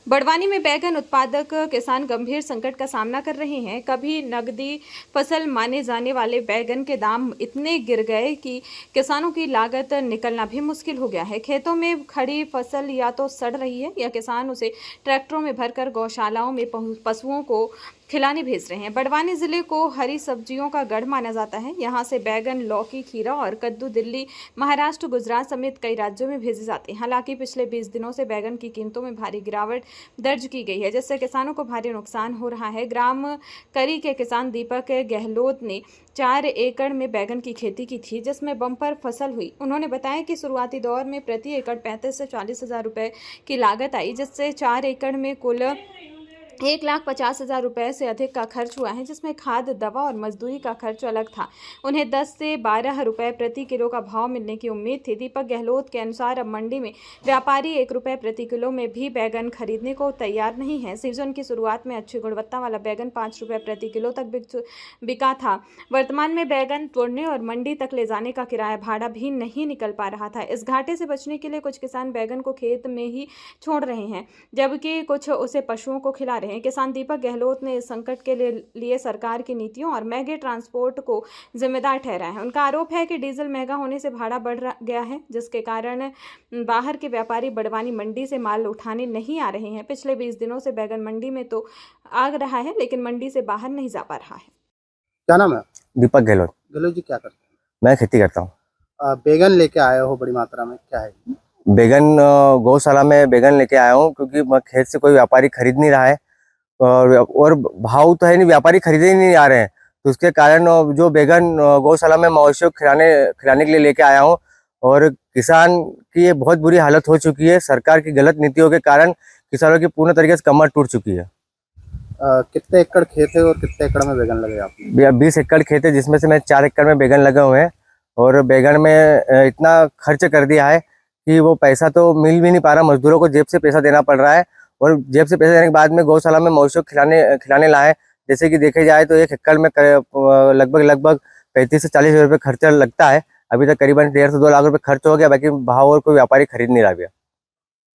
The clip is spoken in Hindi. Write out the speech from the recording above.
बड़वानी में बैगन उत्पादक किसान गंभीर संकट का सामना कर रहे हैं। कभी नकदी फसल माने जाने वाले बैगन के दाम इतने गिर गए कि किसानों की लागत निकलना भी मुश्किल हो गया है। खेतों में खड़ी फसल या तो सड़ रही है या किसान उसे ट्रैक्टरों में भरकर गौशालाओं में पशुओं को खिलाने भेज रहे हैं। बड़वानी जिले को हरी सब्जियों का गढ़ माना जाता है। यहाँ से बैगन, लौकी, खीरा और कद्दू दिल्ली, महाराष्ट्र, गुजरात समेत कई राज्यों में भेजे जाते हैं। हालांकि पिछले 20 दिनों से बैगन की कीमतों में भारी गिरावट दर्ज की गई है, जिससे किसानों को भारी नुकसान हो रहा है। ग्राम करी के किसान दीपक गहलोत ने 4 एकड़ में बैगन की खेती की थी, जिसमें बम्पर फसल हुई। उन्होंने बताया कि शुरुआती दौर में प्रति एकड़ 35 से 40 हज़ार रुपए की लागत आई, जिससे 4 एकड़ में कुल 1,50,000 रुपए से अधिक का खर्च हुआ है, जिसमें खाद, दवा और मजदूरी का खर्च अलग था। उन्हें 10 से 12 रुपए प्रति किलो का भाव मिलने की उम्मीद थी। दीपक गहलोत के अनुसार अब मंडी में व्यापारी 1 रुपए प्रति किलो में भी बैगन खरीदने को तैयार नहीं है। सीजन की शुरुआत में अच्छी गुणवत्ता वाला बैगन 5 रुपए प्रति किलो तक बिका था। वर्तमान में बैगन तोड़ने और मंडी तक ले जाने का किराया भाड़ा भी नहीं निकल पा रहा था। इस घाटे से बचने के लिए कुछ किसान बैगन को खेत में ही छोड़ रहे हैं, जबकि कुछ उसे पशुओं को खिला रहे हैं। किसान दीपक गहलोत ने इस संकट के लिए सरकार की नीतियों और महंगे ट्रांसपोर्ट को जिम्मेदार ठहराया है। उनका आरोप है कि डीजल महंगा होने से भाड़ा बढ़ गया है, जिसके कारण बाहर के व्यापारी बड़वानी मंडी से माल उठाने नहीं आ रहे हैं। पिछले 20 दिनों से बैगन मंडी में तो आ रहा है, लेकिन मंडी से बाहर नहीं जा पा रहा है। क्या नाम है? दीपक गहलोत। गहलोत जी, क्या करते हैं? मैं खेती करता हूँ। बैगन लेके आए हो बड़ी मात्रा में, क्या है? बैगन गौशाला में बैगन लेके आया हूँ, क्योंकि खेत से कोई व्यापारी खरीद नहीं रहा है और भाव तो है नहीं, व्यापारी खरीदे ही नहीं आ रहे हैं। तो उसके कारण जो बैगन गौशाला में मवेशियों को खिलाने के लिए लेके आया हूँ, और किसान की ये बहुत बुरी हालत हो चुकी है। सरकार की गलत नीतियों के कारण किसानों की पूर्ण तरीके से कमर टूट चुकी है। कितने एकड़ खेत है और कितने एकड़ में बैगन लगे आपने? 20 एकड़ खेत है, जिसमें से मैं 4 एकड़ में बैगन लगे हुए हैं। और बैगन में इतना खर्च कर दिया है कि वो पैसा तो मिल भी नहीं पा रहा, मजदूरों को जेब से पैसा देना पड़ रहा है। और जेब से पैसा देने के बाद में गौशाला में मवेशियों को खिलाने लाए। जैसे कि देखे जाए तो 1 एकड़ में लगभग 35 से 40 हज़ार रुपये खर्चा लगता है। अभी तक करीबन 1.5 से 2 लाख रुपए खर्च हो गया, बाकी भाव और कोई व्यापारी खरीद नहीं रहा गया।